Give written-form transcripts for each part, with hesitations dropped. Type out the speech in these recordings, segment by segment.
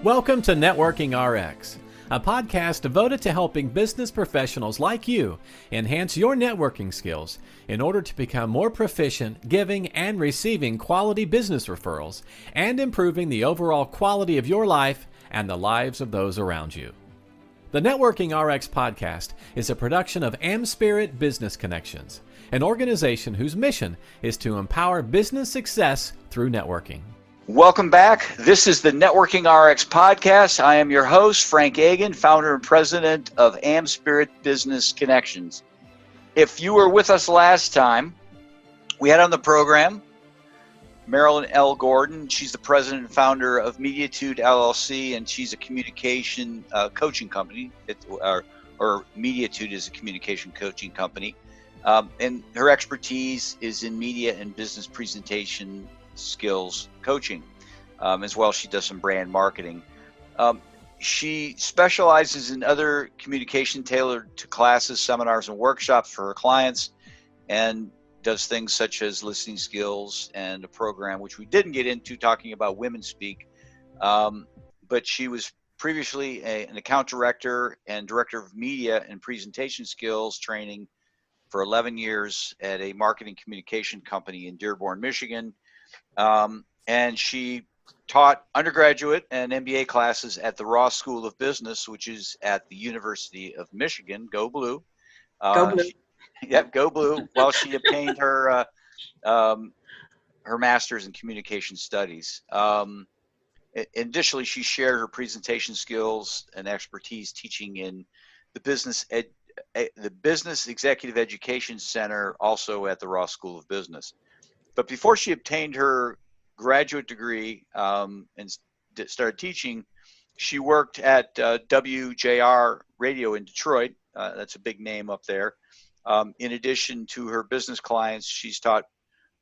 Welcome to Networking RX, a podcast devoted to helping business professionals like you enhance your networking skills in order to become more proficient giving and receiving quality business referrals and improving the overall quality of your life and the lives of those around you. The Networking RX podcast is a production of AmSpirit Business Connections, an organization whose mission is to empower business success through networking. Welcome back. This is the Networking RX podcast. I am your host, Frank Agin, founder and president of AmSpirit Business Connections. If you were with us last time, we had on the program Marilyn L. Gordon. She's the president and founder of Mediatude LLC, and she's a communication coaching company, or Mediatude is a communication coaching company. And her expertise is in media and business presentation skills coaching. As well, she does some brand marketing. She specializes in other communication tailored to classes, seminars, and workshops for her clients, and does things such as listening skills and a program which we didn't get into talking about women speak. But she was previously an account director and director of media and presentation skills training for 11 years at a marketing communication company in Dearborn, Michigan. And she taught undergraduate and MBA classes at the Ross School of Business, which is at the University of Michigan. Go Blue. Go Blue. Yep, go Blue. While she obtained her master's in communication studies. Additionally, she shared her presentation skills and expertise teaching in the Business Executive Education Center, also at the Ross School of Business. But before she obtained her graduate degree and started teaching, she worked at WJR Radio in Detroit. That's a big name up there. In addition to her business clients, she's taught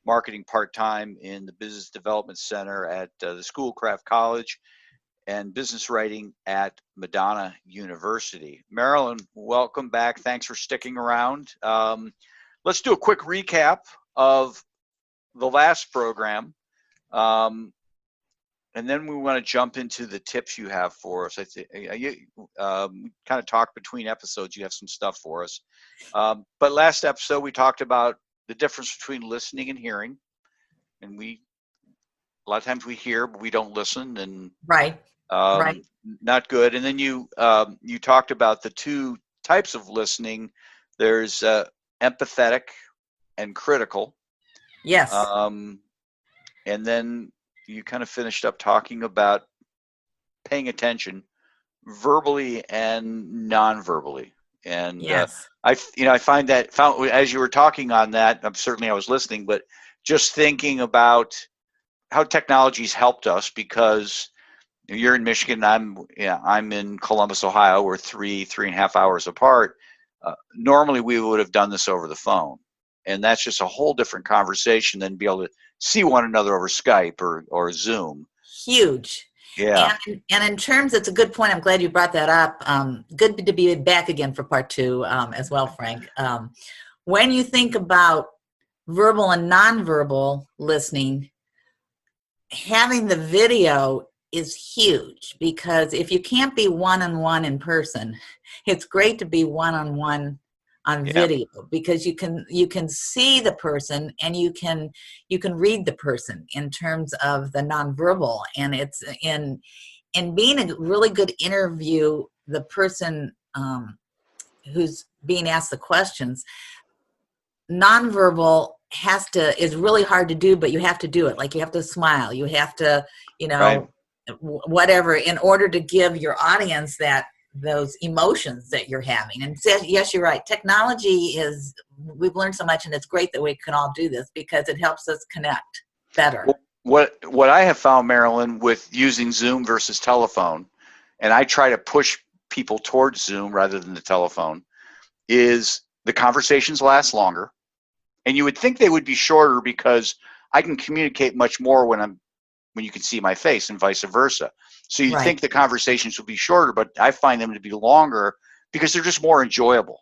marketing part-time in the Business Development Center at the Schoolcraft College and business writing at Madonna University. Marilyn, welcome back. Thanks for sticking around. Let's do a quick recap of the last program, and then we want to jump into the tips you have for us. I think you kind of talked between episodes. You have some stuff for us, but last episode we talked about the difference between listening and hearing, and a lot of times we hear but we don't listen, and right, not good. And then you talked about the two types of listening. There's empathetic and critical. Yes. And then you kind of finished up talking about paying attention verbally and non-verbally. And yes. I found as you were talking on that, I was listening, but just thinking about how technology's helped us, because you're in Michigan, I'm in Columbus, Ohio. We're 3.5 hours apart. Normally we would have done this over the phone. And that's just a whole different conversation than be able to see one another over Skype or Zoom. Huge. Yeah. And in terms, it's a good point. I'm glad you brought that up. Good to be back again for part two as well, Frank. When you think about verbal and nonverbal listening, having the video is huge, because if you can't be one-on-one in person, it's great to be one-on-one on video, because you can see the person and you can read the person in terms of the nonverbal, and it's in being a really good interview, the person who's being asked the questions, nonverbal is really hard to do, but you have to do it. Like, you have to smile, you have to right. Whatever, in order to give your audience those emotions that you're having. And yes, you're right. Technology we've learned so much, and it's great that we can all do this because it helps us connect better. What I have found, Marilyn, with using Zoom versus telephone, and I try to push people towards Zoom rather than the telephone, is the conversations last longer. And you would think they would be shorter because I can communicate much more when you can see my face, and vice versa. So you'd think the conversations would be shorter, but I find them to be longer because they're just more enjoyable.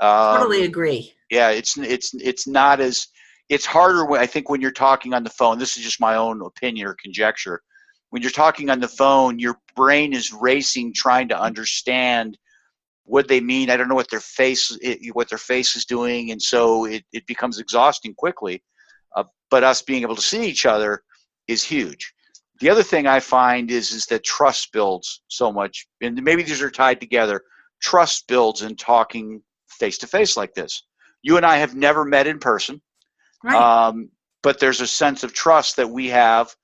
Totally agree. Yeah, it's not as, it's harder I think when you're talking on the phone. This is just my own opinion or conjecture. when you're talking on the phone, your brain is racing, trying to understand what they mean. I don't know what their face is doing, and so it becomes exhausting quickly. But us being able to see each other is huge. The other thing I find is that trust builds so much, and maybe these are tied together. Trust builds in talking face to face like this. You and I have never met in person, Right. but there's a sense of trust that we have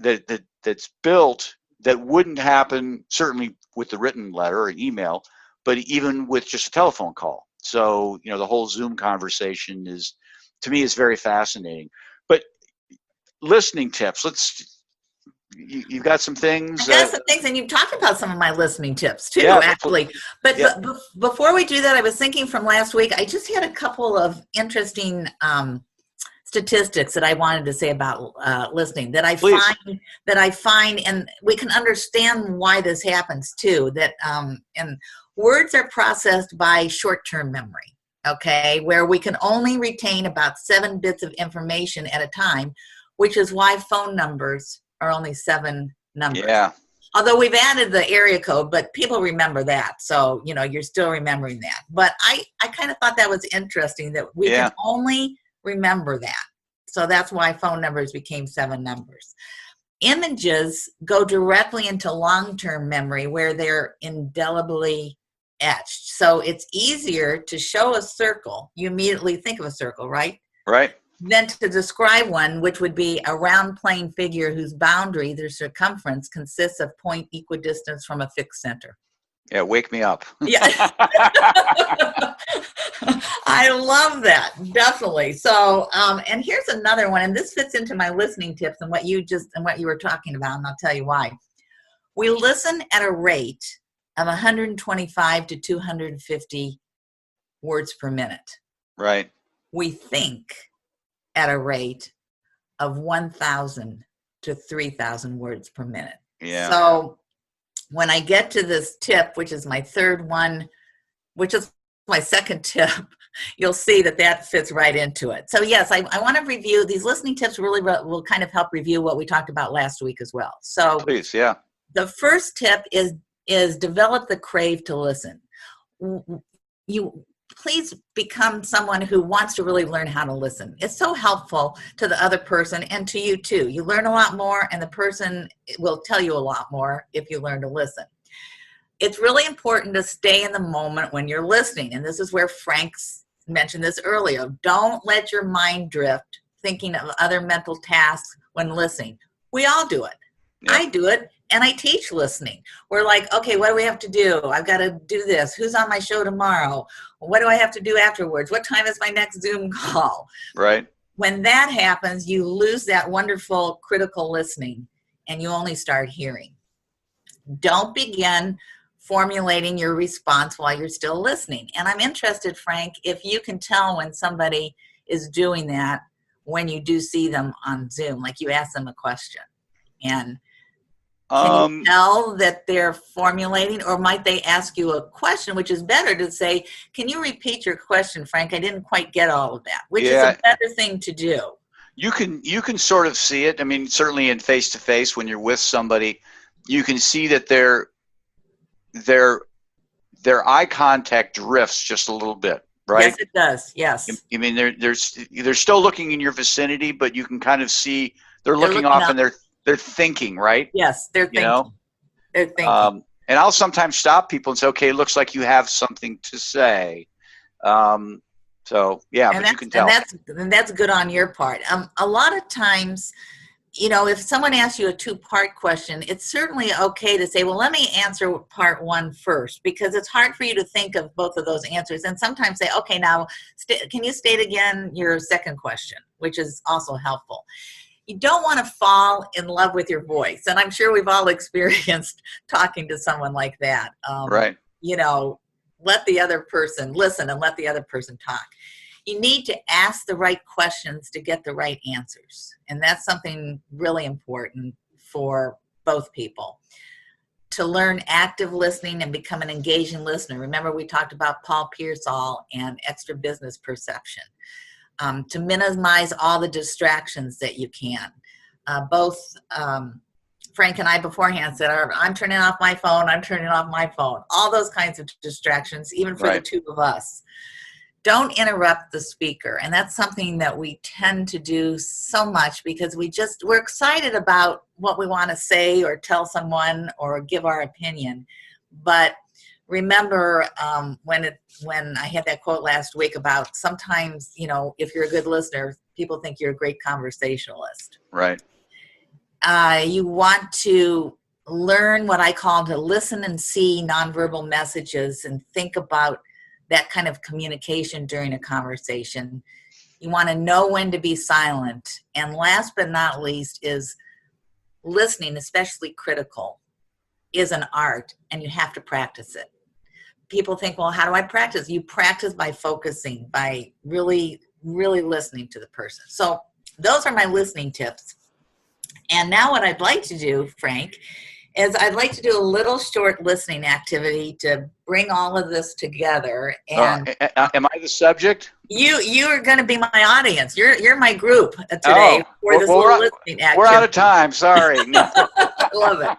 that's built that wouldn't happen certainly with the written letter or email, but even with just a telephone call. So, the whole Zoom conversation to me is very fascinating. But listening tips, you've got some things. I got some things, and you've talked about some of my listening tips too, Yeah, actually. But yeah. before we do that, I was thinking from last week, I just had a couple of interesting statistics that I wanted to say about listening that I find, and we can understand why this happens too. That and words are processed by short-term memory. Okay, where we can only retain about 7 bits of information at a time, which is why phone numbers are only 7 numbers. Yeah. Although we've added the area code, but people remember that. So, you're still remembering that. But I kind of thought that was interesting that we can only remember that. So that's why phone numbers became 7 numbers. Images go directly into long-term memory where they're indelibly etched. So it's easier to show a circle. You immediately think of a circle, right? Right. Than to describe one, which would be a round plane figure whose boundary, their circumference, consists of point equidistant from a fixed center. Yeah, wake me up. Yeah. I love that. Definitely. So, and here's another one, and this fits into my listening tips and what you were talking about, and I'll tell you why. We listen at a rate of 125 to 250 words per minute. Right. We think at a rate of 1,000 to 3,000 words per minute. Yeah. So when I get to this tip, which is my third one, which is my second tip, you'll see that fits right into it. So yes, I want to review these listening tips. Really will kind of help review what we talked about last week as well. So please, yeah. The first tip is develop the crave to listen. You please become someone who wants to really learn how to listen. It's so helpful to the other person and to you too. You learn a lot more, and the person will tell you a lot more if you learn to listen. It's really important to stay in the moment when you're listening. And this is where Frank's mentioned this earlier. Don't let your mind drift thinking of other mental tasks when listening. We all do it. Yeah. I do it, and I teach listening. We're like, okay, what do we have to do? I've got to do this. Who's on my show tomorrow? What do I have to do afterwards? What time is my next Zoom call? Right. When that happens, you lose that wonderful critical listening, and you only start hearing. Don't begin formulating your response while you're still listening. And I'm interested, Frank, if you can tell when somebody is doing that when you do see them on Zoom, like you ask them a question. And can you tell that they're formulating, or might they ask you a question, which is better to say, can you repeat your question, Frank? I didn't quite get all of that, which is a better thing to do. You can sort of see it. I mean, certainly in face-to-face when you're with somebody, you can see that their eye contact drifts just a little bit, right? Yes, it does. Yes. I mean, they're still looking in your vicinity, but you can kind of see they're looking off up. And they're thinking, right? Yes, they're thinking. They're thinking. And I'll sometimes stop people and say, okay, it looks like you have something to say. So, yeah, but you can tell. And that's good on your part. A lot of times, if someone asks you a 2-part question, it's certainly okay to say, well, let me answer part 1 first, because it's hard for you to think of both of those answers. And sometimes say, okay, now, can you state again your second question, which is also helpful. You don't want to fall in love with your voice. And I'm sure we've all experienced talking to someone like that. Right. Let the other person listen and let the other person talk. You need to ask the right questions to get the right answers. And that's something really important for both people. To learn active listening and become an engaging listener. Remember, we talked about Paul Pearsall and extra business perception. To minimize all the distractions that you can. both Frank and I beforehand said, I'm turning off my phone, I'm turning off my phone. All those kinds of distractions, even for the two of us. Don't interrupt the speaker. And that's something that we tend to do so much because we're excited about what we want to say or tell someone or give our opinion. But remember when I had that quote last week about sometimes, if you're a good listener, people think you're a great conversationalist. Right. You want to learn what I call to listen and see nonverbal messages and think about that kind of communication during a conversation. You want to know when to be silent. And last but not least is listening, especially critical, is an art, and you have to practice it. People think, well, how do I practice? You practice by focusing, by really, really listening to the person. So those are my listening tips. And now what I'd like to do, Frank, is I'd like to do a little short listening activity to bring all of this together. And am I the subject? You are going to be my audience. You're my group today for this little listening activity. We're out of time. Sorry. I love it.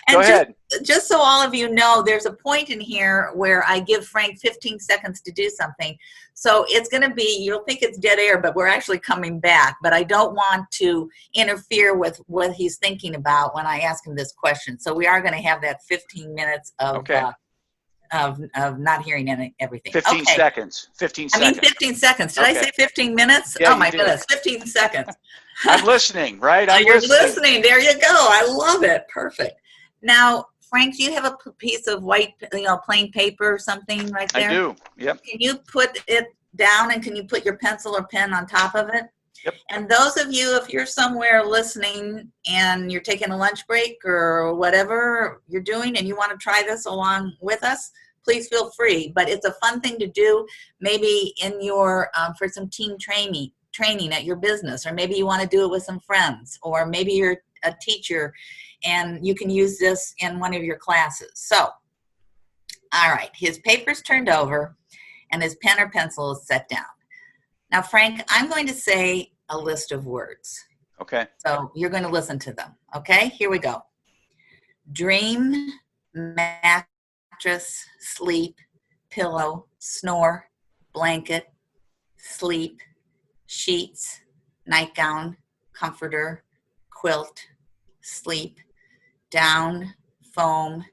And Go ahead. Just so all of you know, there's a point in here where I give Frank 15 seconds to do something. So it's going to be, you'll think it's dead air, but we're actually coming back. But I don't want to interfere with what he's thinking about when I ask him this question. So we are going to have that 15 minutes of not hearing everything. 15 seconds. 15 seconds. I mean 15 seconds. Did I say 15 minutes? Yeah, oh my goodness, 15 seconds. I'm listening, right? You're listening. There you go. I love it. Perfect. Now, Frank, do you have a piece of white, plain paper or something right there? I do. Yep. Can you put it down and can you put your pencil or pen on top of it? Yep. And those of you, if you're somewhere listening and you're taking a lunch break or whatever you're doing and you want to try this along with us, please feel free. But it's a fun thing to do maybe in your, for some team training at your business, or maybe you want to do it with some friends, or maybe you're a teacher and you can use this in one of your classes. So, all right, his paper's turned over and his pen or pencil is set down. Now, Frank, I'm going to say a list of words. Okay. So you're going to listen to them. Okay, here we go. Dream, mattress, sleep, pillow, snore, blanket, sleep, sheets, nightgown, comforter, quilt, sleep, down, foam,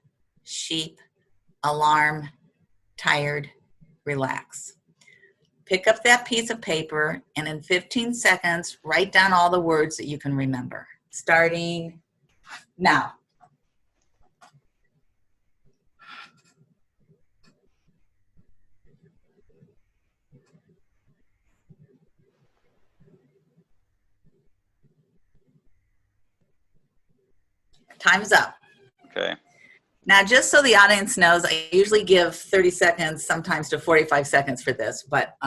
sheep, alarm, tired, relax. Pick up that piece of paper and in 15 seconds, write down all the words that you can remember. Starting now. Time's up. Okay. Now, just so the audience knows, I usually give 30 seconds, sometimes to 45 seconds for this, but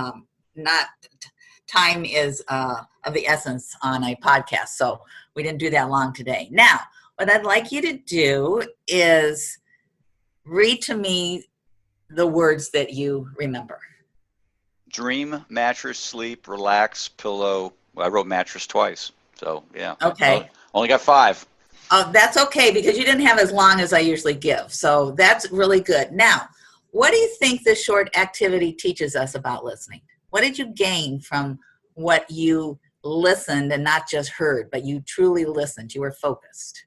time is of the essence on a podcast, so we didn't do that long today. Now, what I'd like you to do is read to me the words that you remember. Dream, mattress, sleep, relax, pillow. Well, I wrote mattress twice, so yeah. Okay. Only got 5. That's okay, because you didn't have as long as I usually give. So that's really good. Now, what do you think this short activity teaches us about listening? What did you gain from what you listened and not just heard, but you truly listened? You were focused.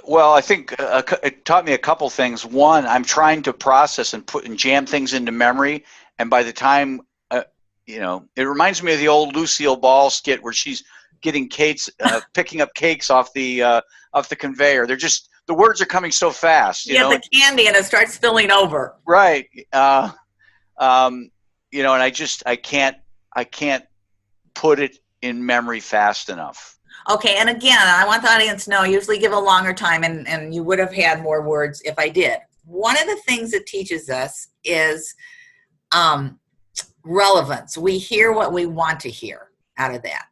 Well, I think it taught me a couple things. One, I'm trying to process and put and jam things into memory. And by the time, it reminds me of the old Lucille Ball skit where she's getting cakes, picking up cakes off the conveyor. They're just, the words are coming so fast. You get the candy and it starts spilling over. Right. And I can't put it in memory fast enough. Okay, and again, I want the audience to know, I usually give a longer time, and you would have had more words if I did. One of the things it teaches us is relevance. We hear what we want to hear out of that.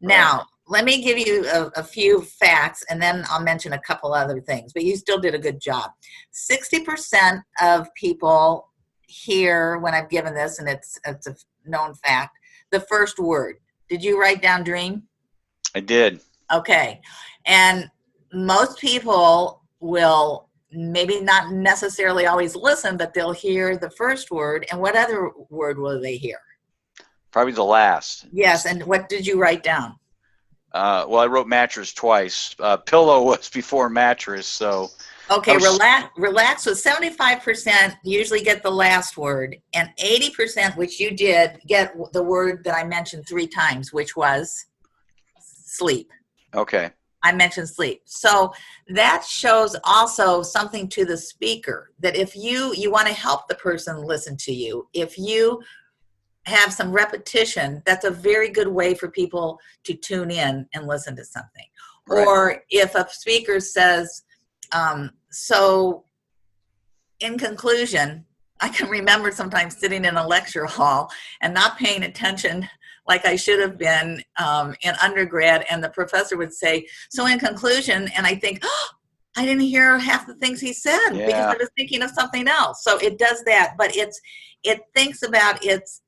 Now, let me give you a few facts, and then I'll mention a couple other things, but you still did a good job. 60% of people hear, when I've given this, and it's a known fact, the first word. Did you write down dream? I did. Okay. And most people will maybe not necessarily always listen, but they'll hear the first word. And what other word will they hear? Probably the last. Yes. And what did you write down? Well, I wrote mattress twice. Pillow was before mattress, so. Okay, relax was 75% usually get the last word, and 80%, which you did, get the word that I mentioned 3 times, which was sleep. Okay. I mentioned sleep. So that shows also something to the speaker, that if you want to help the person listen to you, if you have some repetition, that's a very good way for people to tune in and listen to something. Right. Or if a speaker says, so in conclusion, I can remember sometimes sitting in a lecture hall and not paying attention like I should have been in undergrad, and the professor would say, so in conclusion, and I think, oh, I didn't hear half the things he said because I was thinking of something else. So it does that, but it thinks about it's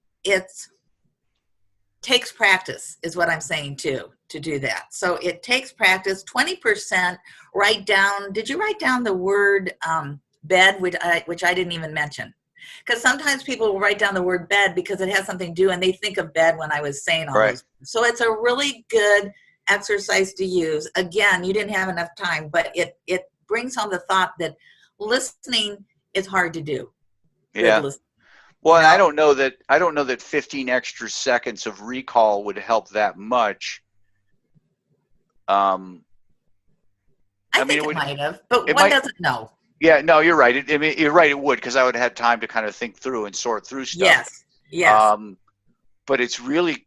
takes practice is what I'm saying too, to do that. So it takes practice. 20% write down. Did you write down the word bed, which I didn't even mention? Because sometimes people will write down the word bed because it has something to do, and they think of bed when I was saying all those. So it's a really good exercise to use. Again, you didn't have enough time, but it brings home the thought that listening is hard to do. Yeah. Well, and I don't know that 15 extra seconds of recall would help that much. I think it might have, but one doesn't know. Yeah, no, you're right. You're right. It would, because I would have had time to kind of think through and sort through stuff. Yes. But it's really,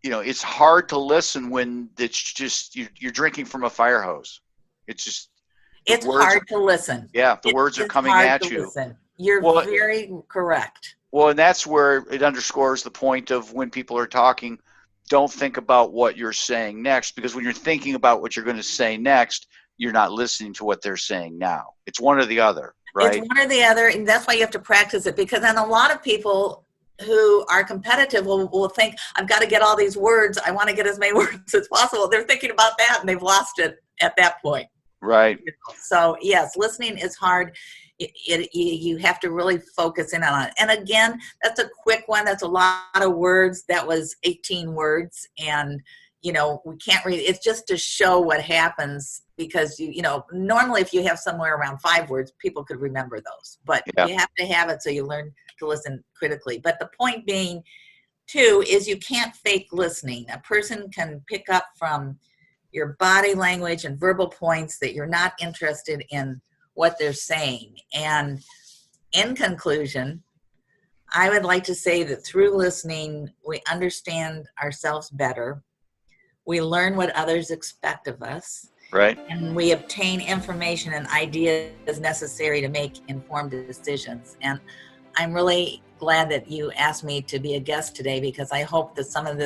it's hard to listen when it's just you're drinking from a fire hose. It's hard to listen. Yeah, the words are coming at you. Listen. You're very correct. Well, and that's where it underscores the point of when people are talking, don't think about what you're saying next, because when you're thinking about what you're going to say next, you're not listening to what they're saying now. It's one or the other, right? It's one or the other, and that's why you have to practice it, because then a lot of people who are competitive will think, I've got to get all these words. I want to get as many words as possible. They're thinking about that, and they've lost it at that point. Right. So, yes, listening is hard. You have to really focus in on it. And again, that's a quick one. That's a lot of words. That was 18 words. And, we can't read. It's just to show what happens, because, normally if you have somewhere around 5 words, people could remember those. But you have to have it so you learn to listen critically. But the point being, too, is you can't fake listening. A person can pick up from your body language and verbal points that you're not interested in what they're saying. And in conclusion, I would like to say that through listening, we understand ourselves better. We learn what others expect of us. Right. And we obtain information and ideas necessary to make informed decisions. And I'm really glad that you asked me to be a guest today, because I hope that some of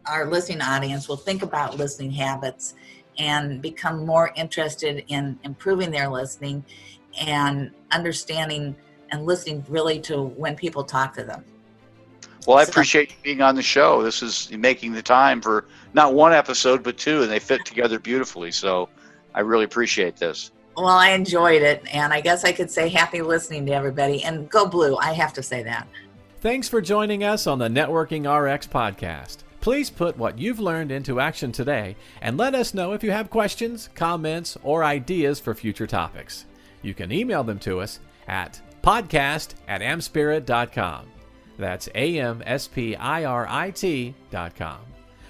our listening audience will think about listening habits and become more interested in improving their listening and understanding and listening really to when people talk to them. Well, I appreciate you being on the show. This is making the time for not one episode, but 2, and they fit together beautifully. So I really appreciate this. Well, I enjoyed it, and I guess I could say happy listening to everybody. And go Blue, I have to say that. Thanks for joining us on the Networking RX podcast. Please put what you've learned into action today, and let us know if you have questions, comments, or ideas for future topics. You can email them to us at podcast@amspirit.com. That's AmSpirit.com.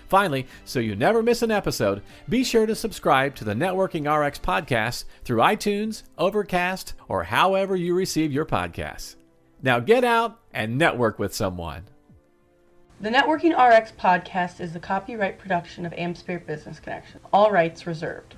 Finally, so you never miss an episode, be sure to subscribe to the Networking RX podcast through iTunes, Overcast, or however you receive your podcasts. Now get out and network with someone. The Networking RX podcast is the copyright production of AmSpirit Business Connections. All rights reserved.